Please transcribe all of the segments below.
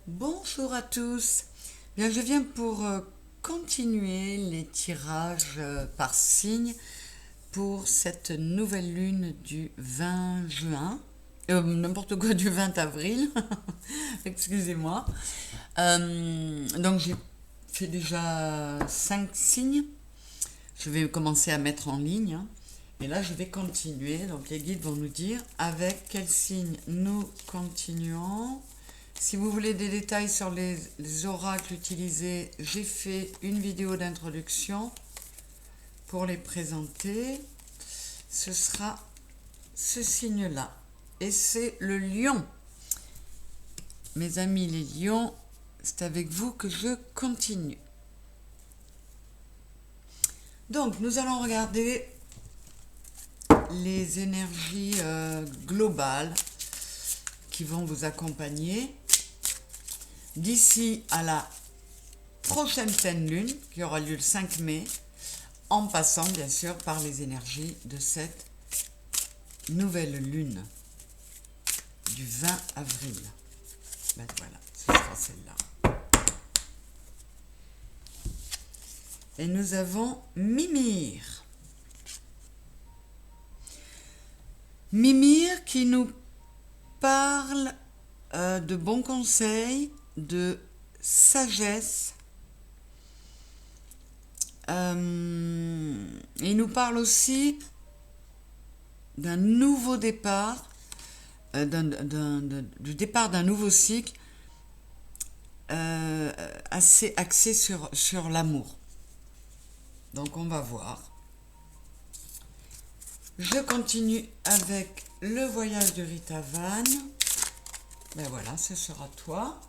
Bonjour à tous. Bien, je viens pour continuer les tirages par signe pour cette nouvelle lune du 20 juin. N'importe quoi du 20 avril. Excusez-moi. Donc j'ai fait déjà 5 signes. Je vais commencer à mettre en ligne, hein. Et là, je vais continuer. Donc les guides vont nous dire avec quel signe nous continuons. Si vous voulez des détails sur les oracles utilisés, j'ai fait une vidéo d'introduction pour les présenter. Ce sera ce signe-là. Et c'est le lion. Mes amis les lions, c'est avec vous que je continue. Donc, nous allons regarder les énergies globales qui vont vous accompagner d'ici à la prochaine pleine lune qui aura lieu le 5 mai, en passant bien sûr par les énergies de cette nouvelle lune du 20 avril. Ben voilà, ce sera celle-là. Et nous avons Mimir. Mimir qui nous parle de bons conseils, de sagesse. Il nous parle aussi d'un nouveau départ, du départ d'un nouveau cycle assez axé sur l'amour. Donc on va voir. Je continue avec le voyage de Rita Van. Ben voilà, ce sera toi.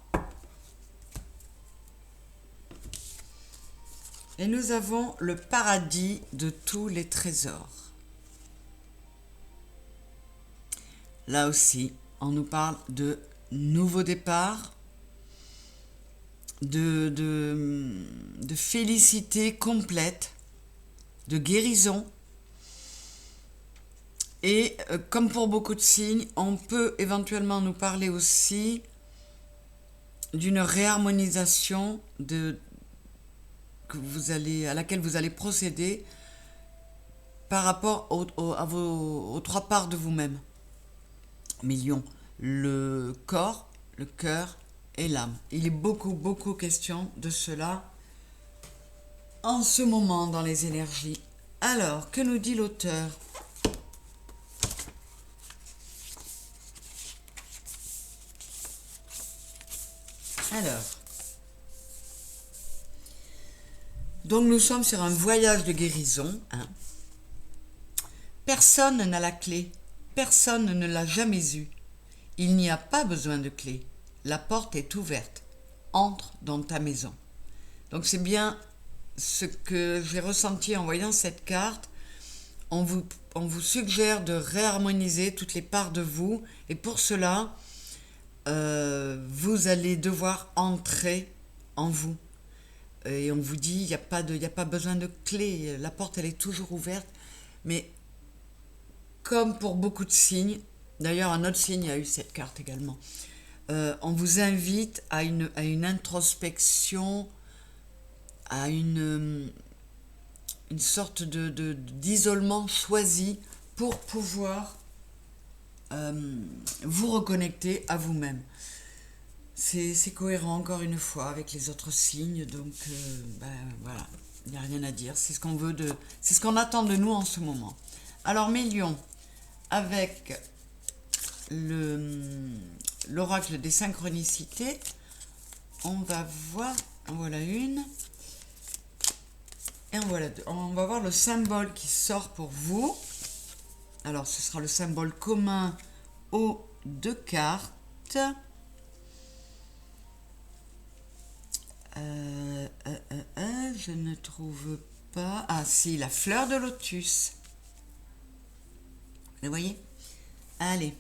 Et nous avons le paradis de tous les trésors. Là aussi, on nous parle de nouveau départ, de félicité complète, de guérison. Et comme pour beaucoup de signes, on peut éventuellement nous parler aussi d'une réharmonisation à laquelle vous allez procéder par rapport aux trois parts de vous-même. Millions, le corps, le cœur et l'âme. Il est beaucoup question de cela en ce moment dans les énergies. Alors, que nous dit l'auteur ? Alors, donc nous sommes sur un voyage de guérison, hein. Personne n'a la clé, personne ne l'a jamais eue. Il n'y a pas besoin de clé, la porte est ouverte. Entre dans ta maison. Donc c'est bien ce que j'ai ressenti en voyant cette carte. On vous suggère de réharmoniser toutes les parts de vous, et pour cela, vous allez devoir entrer en vous. Et on vous dit, il n'y a pas besoin de clé, la porte elle est toujours ouverte. Mais comme pour beaucoup de signes, d'ailleurs un autre signe a eu cette carte également, on vous invite à une introspection, à une sorte d'isolement choisi pour pouvoir vous reconnecter à vous-même. C'est cohérent encore une fois avec les autres signes, donc voilà, il n'y a rien à dire, c'est ce qu'on attend de nous en ce moment. Alors mes lions, avec l'oracle des synchronicités, on va voir, en voilà une, et en voilà deux. On va voir le symbole qui sort pour vous. Alors ce sera le symbole commun aux deux cartes. Je ne trouve pas. Ah si, la fleur de lotus. Vous voyez ? Allez.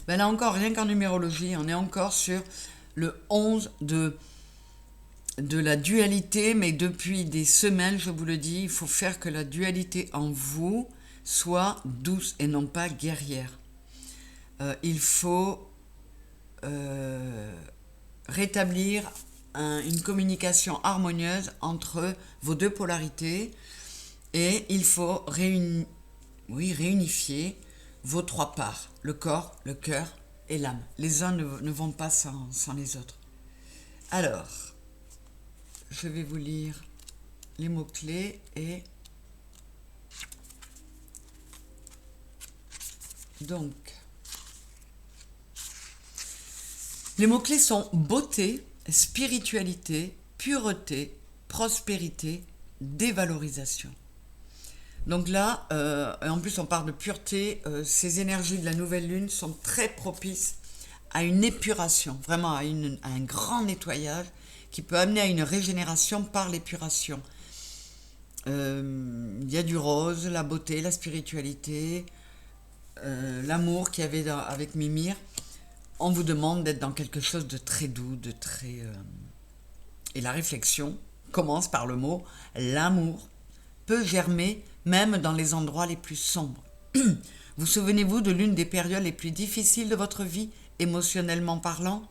Ben là encore, rien qu'en numérologie, on est encore sur le 11 de la dualité, mais depuis des semaines, je vous le dis, il faut faire que la dualité en vous soit douce et non pas guerrière. Il faut rétablir une communication harmonieuse entre vos deux polarités et il faut réunifier vos trois parts, le corps, le cœur et l'âme. Les uns ne vont pas sans les autres. Alors, je vais vous lire les mots-clés et donc les mots-clés sont beauté, spiritualité, pureté, prospérité, dévalorisation. Donc là, en plus on parle de pureté, ces énergies de la nouvelle lune sont très propices à une épuration, vraiment à un grand nettoyage qui peut amener à une régénération par l'épuration. Il y a du rose, la beauté, la spiritualité, l'amour qu'il y avait avec Mimir. On vous demande d'être dans quelque chose de très doux, de très... Et la réflexion commence par le mot « l'amour » peut germer même dans les endroits les plus sombres. Vous souvenez-vous de l'une des périodes les plus difficiles de votre vie, émotionnellement parlant?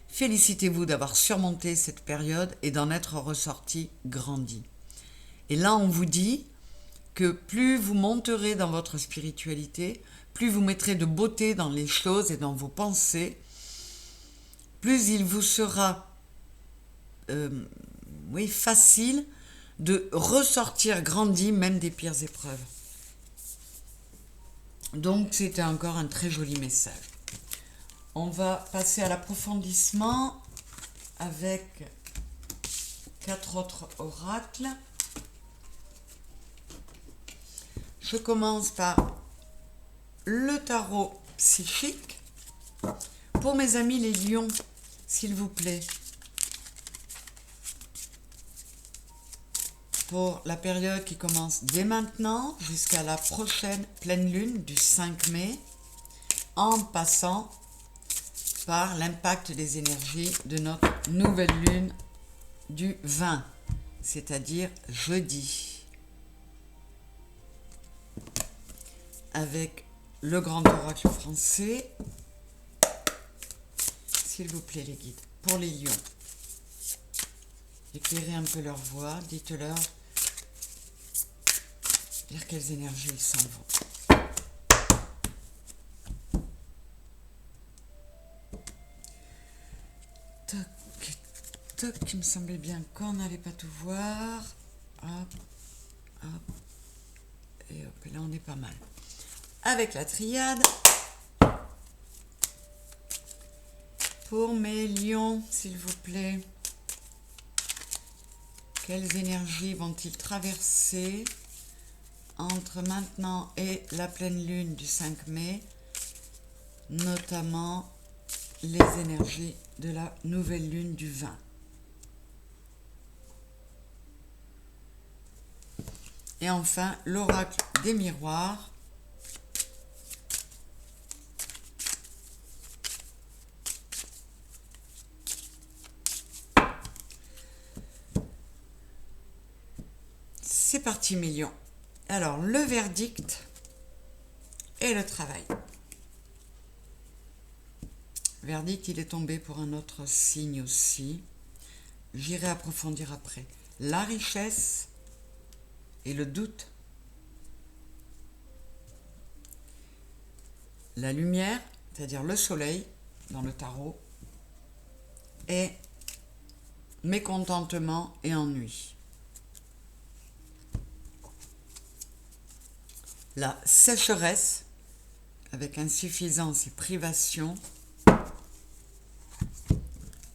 Félicitez-vous d'avoir surmonté cette période et d'en être ressorti grandi. Et là, on vous dit que plus vous monterez dans votre spiritualité, plus vous mettrez de beauté dans les choses et dans vos pensées, plus il vous sera facile de ressortir grandi même des pires épreuves. Donc c'était encore un très joli message. On va passer à l'approfondissement avec 4 autres oracles. Je commence par le tarot psychique. Pour mes amis les lions, s'il vous plaît, pour la période qui commence dès maintenant jusqu'à la prochaine pleine lune du 5 mai, en passant par l'impact des énergies de notre nouvelle lune du 20, c'est-à-dire jeudi, avec le grand oracle français. S'il vous plaît les guides, pour les lions, éclairez un peu leur voix, dites-leur vers quelles énergies ils s'en vont. Toc, toc, il me semblait bien qu'on n'allait pas tout voir. Hop, hop, et hop, et là on est pas mal. Avec la triade, pour mes lions, s'il vous plaît, quelles énergies vont-ils traverser entre maintenant et la pleine lune du 5 mai, notamment les énergies de la nouvelle lune du 20. Et enfin, l'oracle des miroirs. C'est parti, mes lions. Alors, le verdict et le travail. Verdict, il est tombé pour un autre signe aussi. J'irai approfondir après. La richesse et le doute. La lumière, c'est-à-dire le soleil dans le tarot, et mécontentement et ennui. La sécheresse, avec insuffisance et privation,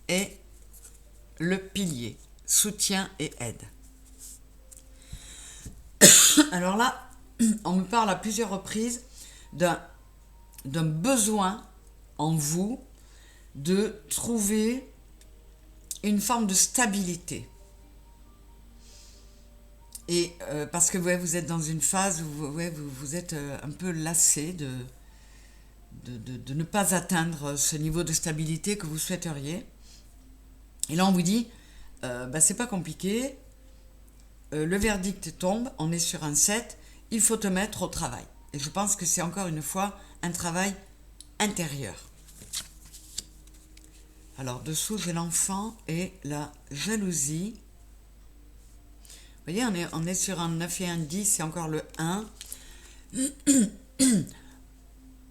et le pilier, soutien et aide. Alors là, on me parle à plusieurs reprises d'un besoin en vous de trouver une forme de stabilité. Et parce que vous êtes dans une phase où vous êtes un peu lassé de ne pas atteindre ce niveau de stabilité que vous souhaiteriez. Et là, on vous dit, c'est pas compliqué, le verdict tombe, on est sur un 7, il faut te mettre au travail. Et je pense que c'est encore une fois un travail intérieur. Alors, dessous, j'ai l'enfant et la jalousie. Vous voyez, on est sur un 9 et un 10, c'est encore le 1.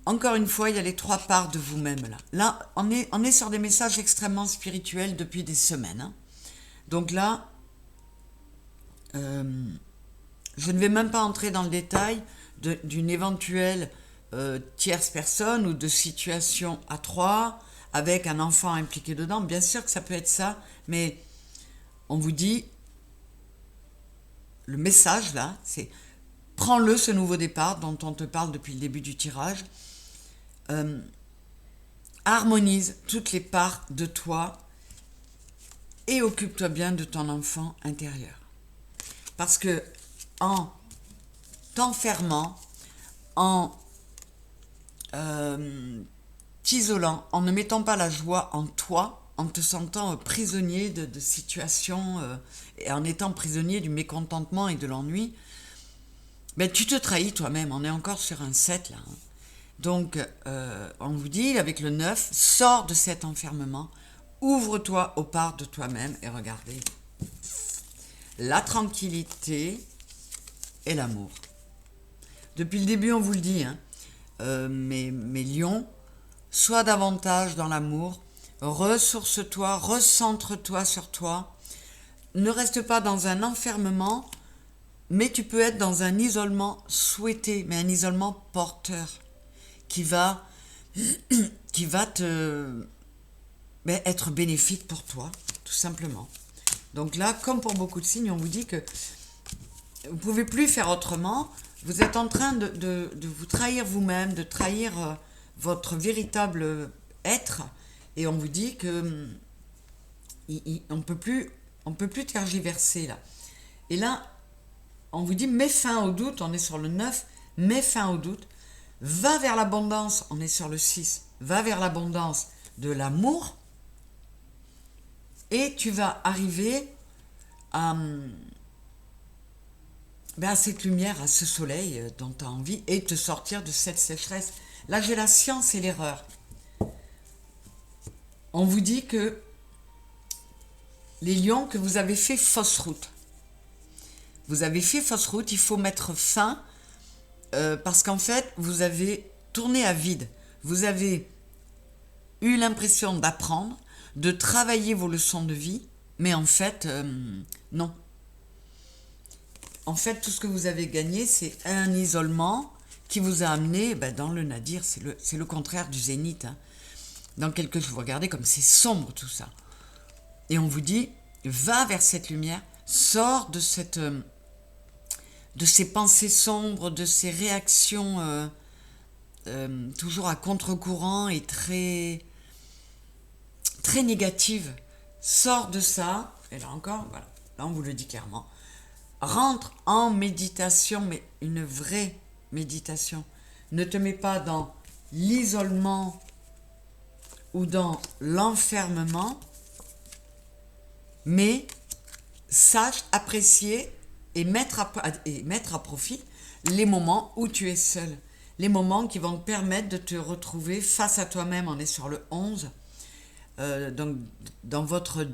Encore une fois, il y a les 3 parts de vous-même là. Là, on est sur des messages extrêmement spirituels depuis des semaines. Hein. Donc là, je ne vais même pas entrer dans le détail d'une éventuelle tierce personne ou de situation à 3 avec un enfant impliqué dedans. Bien sûr que ça peut être ça, mais on vous dit, le message là, c'est prends-le, ce nouveau départ dont on te parle depuis le début du tirage. Harmonise toutes les parts de toi et occupe-toi bien de ton enfant intérieur. Parce que en t'enfermant, en t'isolant, en ne mettant pas la joie en toi, en te sentant prisonnier de situations et en étant prisonnier du mécontentement et de l'ennui, ben, tu te trahis toi-même. On est encore sur un 7 là. Hein. Donc, on vous dit, avec le 9, sors de cet enfermement, ouvre-toi aux parts de toi-même et regardez. La tranquillité et l'amour. Depuis le début, on vous le dit, hein, mes lions, sois davantage dans l'amour, ressource-toi, recentre-toi sur toi. Ne reste pas dans un enfermement, mais tu peux être dans un isolement souhaité, mais un isolement porteur. Qui va te être bénéfique pour toi, tout simplement. Donc là, comme pour beaucoup de signes, on vous dit que vous ne pouvez plus faire autrement. Vous êtes en train de vous trahir vous-même, de trahir votre véritable être. Et on vous dit que on ne peut plus tergiverser là. Et là, on vous dit, mets fin au doute, on est sur le 9, mets fin au doute. Va vers l'abondance, on est sur le 6, va vers l'abondance de l'amour et tu vas arriver à cette lumière, à ce soleil dont tu as envie et te sortir de cette sécheresse. Là, j'ai la science et l'erreur. On vous dit que les lions, que vous avez fait fausse route. Vous avez fait fausse route, il faut mettre fin. Parce qu'en fait, vous avez tourné à vide. Vous avez eu l'impression d'apprendre, de travailler vos leçons de vie, mais en fait, non. En fait, tout ce que vous avez gagné, c'est un isolement qui vous a amené dans le nadir. C'est le contraire du zénith. Hein. Dans quelque chose, vous regardez comme c'est sombre tout ça. Et on vous dit, va vers cette lumière, sors de ces pensées sombres, de ces réactions toujours à contre-courant et très, très négatives. Sors de ça, et là encore, voilà, là on vous le dit clairement. Rentre en méditation, mais une vraie méditation. Ne te mets pas dans l'isolement ou dans l'enfermement, mais sache apprécier et mettre à profit les moments où tu es seul. Les moments qui vont te permettre de te retrouver face à toi-même. On est sur le 11, donc dans votre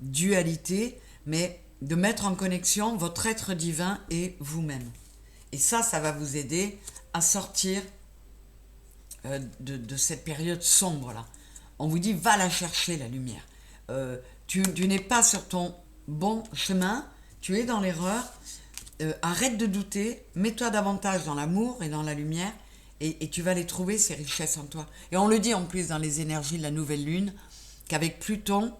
dualité, mais de mettre en connexion votre être divin et vous-même. Et ça va vous aider à sortir de cette période sombre-là. On vous dit, va la chercher, la lumière. Tu n'es pas sur ton bon chemin, tu es dans l'erreur, arrête de douter, mets-toi davantage dans l'amour et dans la lumière, et tu vas les trouver, ces richesses en toi. Et on le dit en plus dans les énergies de la nouvelle lune, qu'avec Pluton,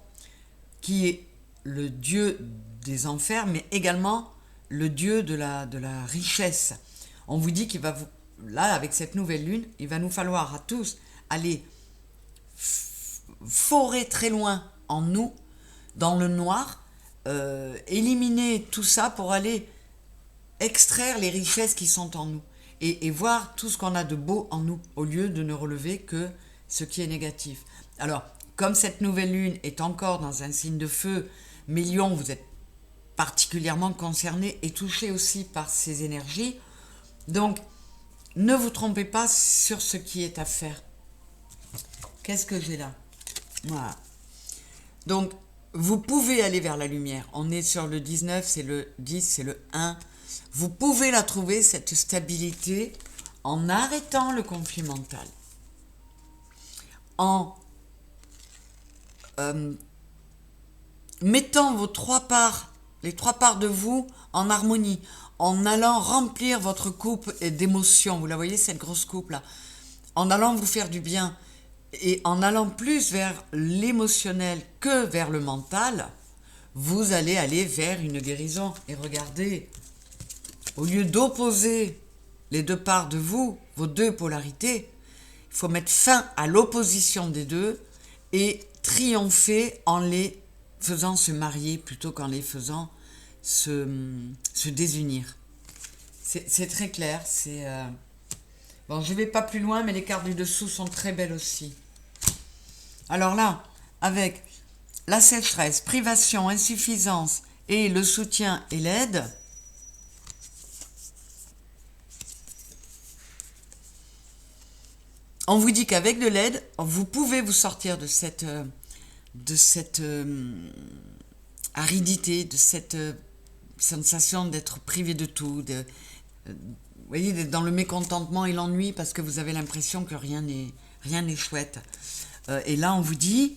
qui est le dieu des enfers, mais également le dieu de la richesse. On vous dit qu'il va vous, là, avec cette nouvelle lune, il va nous falloir à tous aller forer très loin en nous, dans le noir, éliminer tout ça pour aller extraire les richesses qui sont en nous et voir tout ce qu'on a de beau en nous au lieu de ne relever que ce qui est négatif. Alors, comme cette nouvelle lune est encore dans un signe de feu, mes lions, vous êtes particulièrement concernés et touchés aussi par ces énergies, Donc, ne vous trompez pas sur ce qui est à faire. Qu'est-ce que j'ai là? Voilà. Donc, vous pouvez aller vers la lumière. On est sur le 19, c'est le 10, c'est le 1. Vous pouvez la trouver, cette stabilité, en arrêtant le conflit mental. En mettant vos trois parts, les trois parts de vous, en harmonie. En allant remplir votre coupe d'émotions. Vous la voyez, cette grosse coupe là. En allant vous faire du bien. Et en allant plus vers l'émotionnel que vers le mental, vous allez aller vers une guérison. Et regardez, au lieu d'opposer les deux parts de vous, vos deux polarités, il faut mettre fin à l'opposition des deux et triompher en les faisant se marier plutôt qu'en les faisant se désunir. C'est très clair. Bon, je ne vais pas plus loin, mais les cartes du dessous sont très belles aussi. Alors là, avec la sécheresse, privation, insuffisance et le soutien et l'aide, on vous dit qu'avec de l'aide, vous pouvez vous sortir de cette aridité, de cette sensation d'être privé de tout, vous voyez, d'être dans le mécontentement et l'ennui parce que vous avez l'impression que rien n'est chouette. Et là, on vous dit,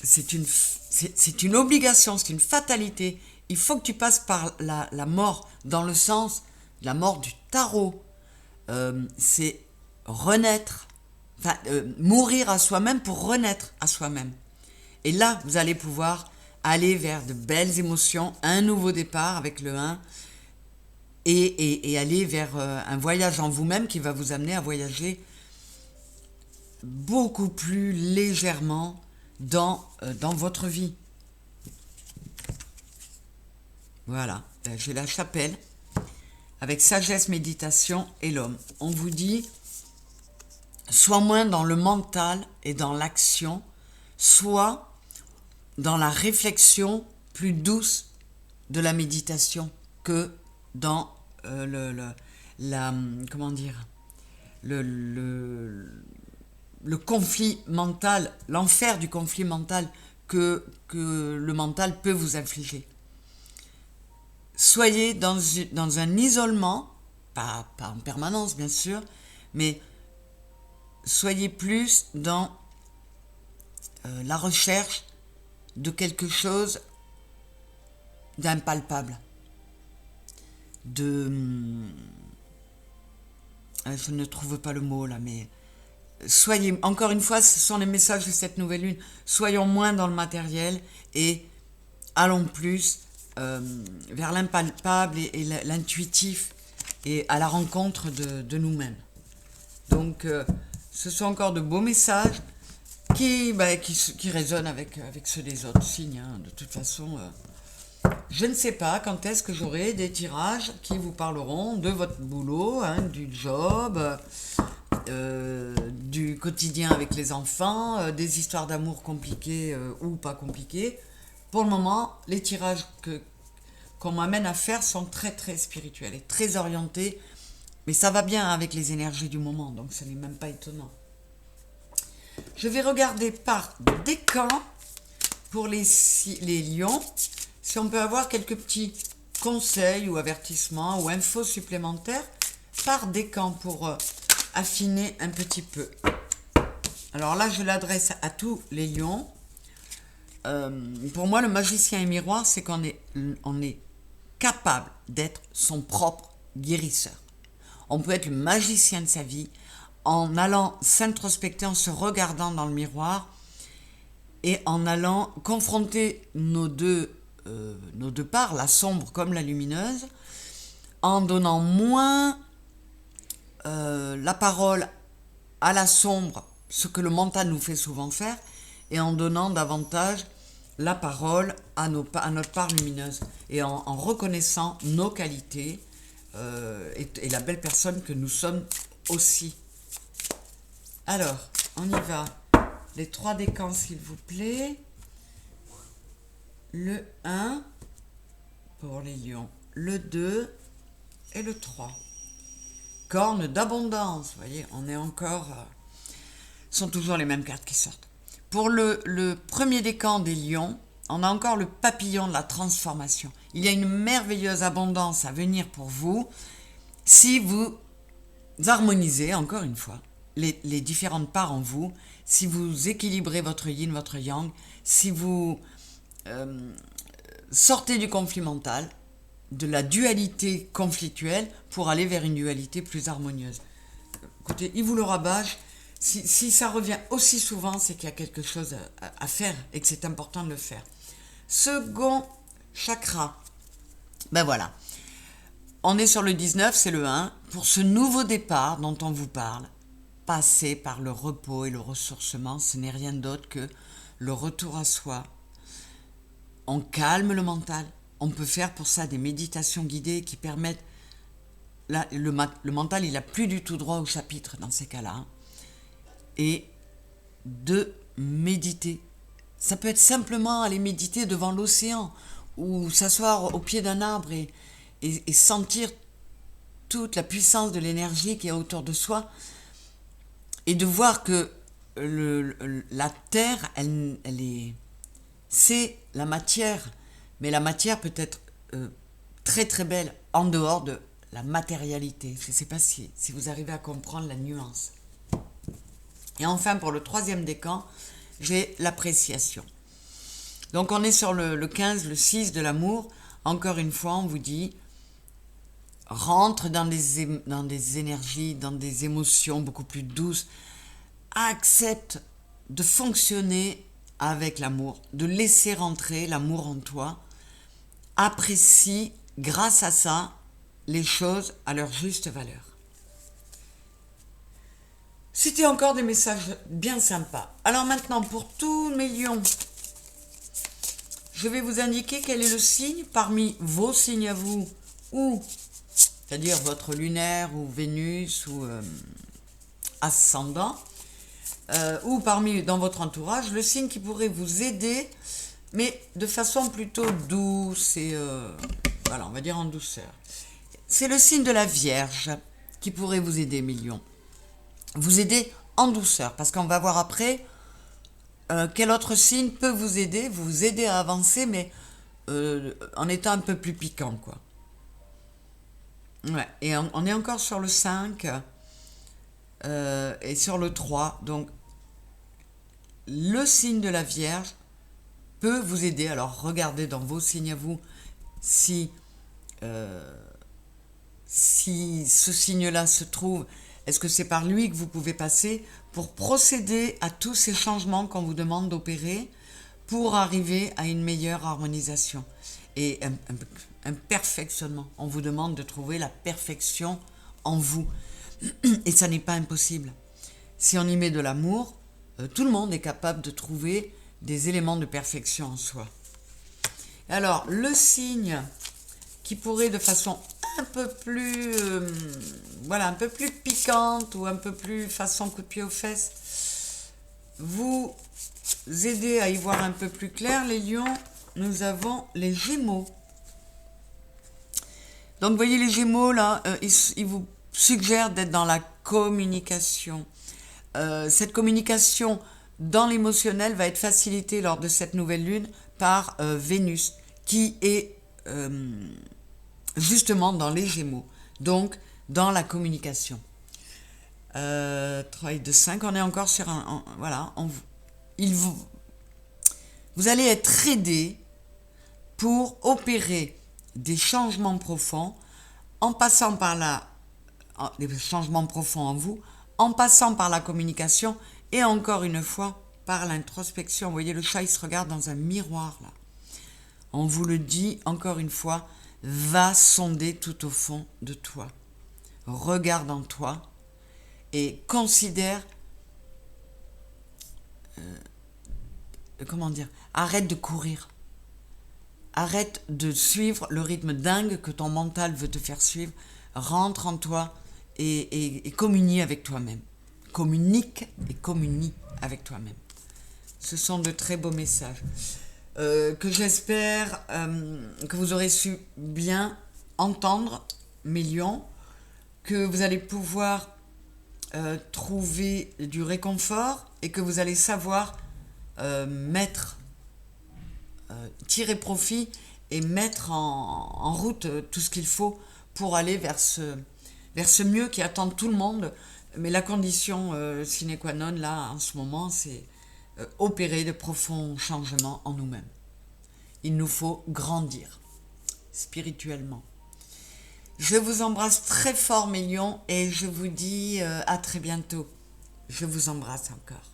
c'est une obligation, c'est une fatalité. Il faut que tu passes par la mort, dans le sens, la mort du tarot. C'est renaître, mourir à soi-même pour renaître à soi-même. Et là, vous allez pouvoir aller vers de belles émotions, un nouveau départ avec le 1, et aller vers un voyage en vous-même qui va vous amener à voyager beaucoup plus légèrement dans votre vie. Voilà, j'ai la chapelle avec sagesse, méditation et l'homme. On vous dit, soit moins dans le mental et dans l'action, soit dans la réflexion plus douce de la méditation que dans le conflit mental, l'enfer du conflit mental que le mental peut vous infliger. Soyez dans un isolement, pas en permanence bien sûr, mais soyez plus dans la recherche de quelque chose d'impalpable, je ne trouve pas le mot là, mais soyez, encore une fois, ce sont les messages de cette nouvelle lune, soyons moins dans le matériel et allons plus vers l'impalpable et l'intuitif et à la rencontre de nous-mêmes. Donc, ce sont encore de beaux messages qui résonnent avec ceux des autres signes. Hein. De toute façon, je ne sais pas quand est-ce que j'aurai des tirages qui vous parleront de votre boulot, hein, du job, du quotidien avec les enfants, des histoires d'amour compliquées ou pas compliquées. Pour le moment, les tirages qu'on m'amène à faire sont très très spirituels et très orientés, mais ça va bien avec les énergies du moment, donc ce n'est même pas étonnant. Je vais regarder par décan pour les lions, si on peut avoir quelques petits conseils ou avertissements ou infos supplémentaires par décan pour affiner un petit peu. Alors là, je l'adresse à tous les lions. Pour moi, le magicien et miroir, c'est qu'on est capable d'être son propre guérisseur. On peut être le magicien de sa vie en allant s'introspecter, en se regardant dans le miroir et en allant confronter nos deux parts, la sombre comme la lumineuse, en donnant moins la parole à la sombre, ce que le mental nous fait souvent faire, et en donnant davantage la parole à notre part lumineuse, et en reconnaissant nos qualités et la belle personne que nous sommes aussi. Alors, on y va. Les 3 décans, s'il vous plaît. Le 1 pour les lions. Le 2 et le 3. Corne d'abondance, vous voyez, on est encore... sont toujours les mêmes cartes qui sortent. Pour le premier décan des lions, on a encore le papillon de la transformation. Il y a une merveilleuse abondance à venir pour vous si vous harmonisez, encore une fois, les différentes parts en vous, si vous équilibrez votre yin, votre yang, si vous sortez du conflit mental, de la dualité conflictuelle pour aller vers une dualité plus harmonieuse. Écoutez, il vous le rabâche. Si ça revient aussi souvent, c'est qu'il y a quelque chose à faire et que c'est important de le faire. Second chakra. Ben voilà. On est sur le 19, c'est le 1. Pour ce nouveau départ dont on vous parle, passer par le repos et le ressourcement, ce n'est rien d'autre que le retour à soi. On calme le mental. On peut faire pour ça des méditations guidées qui permettent... Là, le mental, il n'a plus du tout droit au chapitre dans ces cas-là. Et de méditer. Ça peut être simplement aller méditer devant l'océan ou s'asseoir au pied d'un arbre et sentir toute la puissance de l'énergie qui est autour de soi et de voir que la terre, c'est la matière, mais la matière peut être très très belle en dehors de la matérialité. Je ne sais pas si vous arrivez à comprendre la nuance. Et enfin, pour le troisième décan, j'ai l'appréciation. Donc, on est sur le 15, le 6 de l'amour. Encore une fois, on vous dit, rentre dans des énergies, dans des émotions beaucoup plus douces. Accepte de fonctionner avec l'amour, de laisser rentrer l'amour en toi. Apprécie, grâce à ça, les choses à leur juste valeur. C'était encore des messages bien sympas. Alors maintenant, pour tous mes lions, je vais vous indiquer quel est le signe parmi vos signes à vous, ou, c'est-à-dire votre lunaire, ou Vénus, ou ascendant, ou parmi dans votre entourage, le signe qui pourrait vous aider, mais de façon plutôt douce et, voilà, on va dire en douceur. C'est le signe de la Vierge qui pourrait vous aider, mes lions. Vous aider en douceur, parce qu'on va voir après quel autre signe peut vous aider à avancer, mais en étant un peu plus piquant, quoi. Ouais, et on est encore sur le 5 et sur le 3, donc le signe de la Vierge peut vous aider. Alors regardez dans vos signes à vous si ce signe-là se trouve. Est-ce que c'est par lui que vous pouvez passer pour procéder à tous ces changements qu'on vous demande d'opérer pour arriver à une meilleure harmonisation et un perfectionnement. On vous demande de trouver la perfection en vous. Et ça n'est pas impossible. Si on y met de l'amour, tout le monde est capable de trouver des éléments de perfection en soi. Alors, le signe qui pourrait de façon un peu plus un peu plus piquante ou un peu plus façon coup de pied aux fesses, vous aider à y voir un peu plus clair, les lions, nous avons les Gémeaux. Donc vous voyez les Gémeaux là, ils vous suggèrent d'être dans la communication. Cette communication dans l'émotionnel va être facilitée lors de cette nouvelle lune par Vénus qui est justement dans les Gémeaux, donc dans la communication. 3 et 2, 5, on est encore sur vous allez être aidé pour opérer des changements profonds en passant par des changements profonds en vous, en passant par la communication et encore une fois par l'introspection. Vous voyez, le chat il se regarde dans un miroir là. On vous le dit encore une fois, va sonder tout au fond de toi. Regarde en toi et considère, arrête de courir. Arrête de suivre le rythme dingue que ton mental veut te faire suivre. Rentre en toi et communie avec toi-même. Communique et communie avec toi-même. Ce sont de très beaux messages. Que j'espère que vous aurez su bien entendre mes lions, que vous allez pouvoir trouver du réconfort et que vous allez savoir tirer profit et mettre en route tout ce qu'il faut pour aller vers ce mieux qui attend tout le monde. Mais la condition sine qua non, là, en ce moment, c'est opérer de profonds changements en nous-mêmes. Il nous faut grandir spirituellement. Je vous embrasse très fort, mes lions, et je vous dis à très bientôt. Je vous embrasse encore.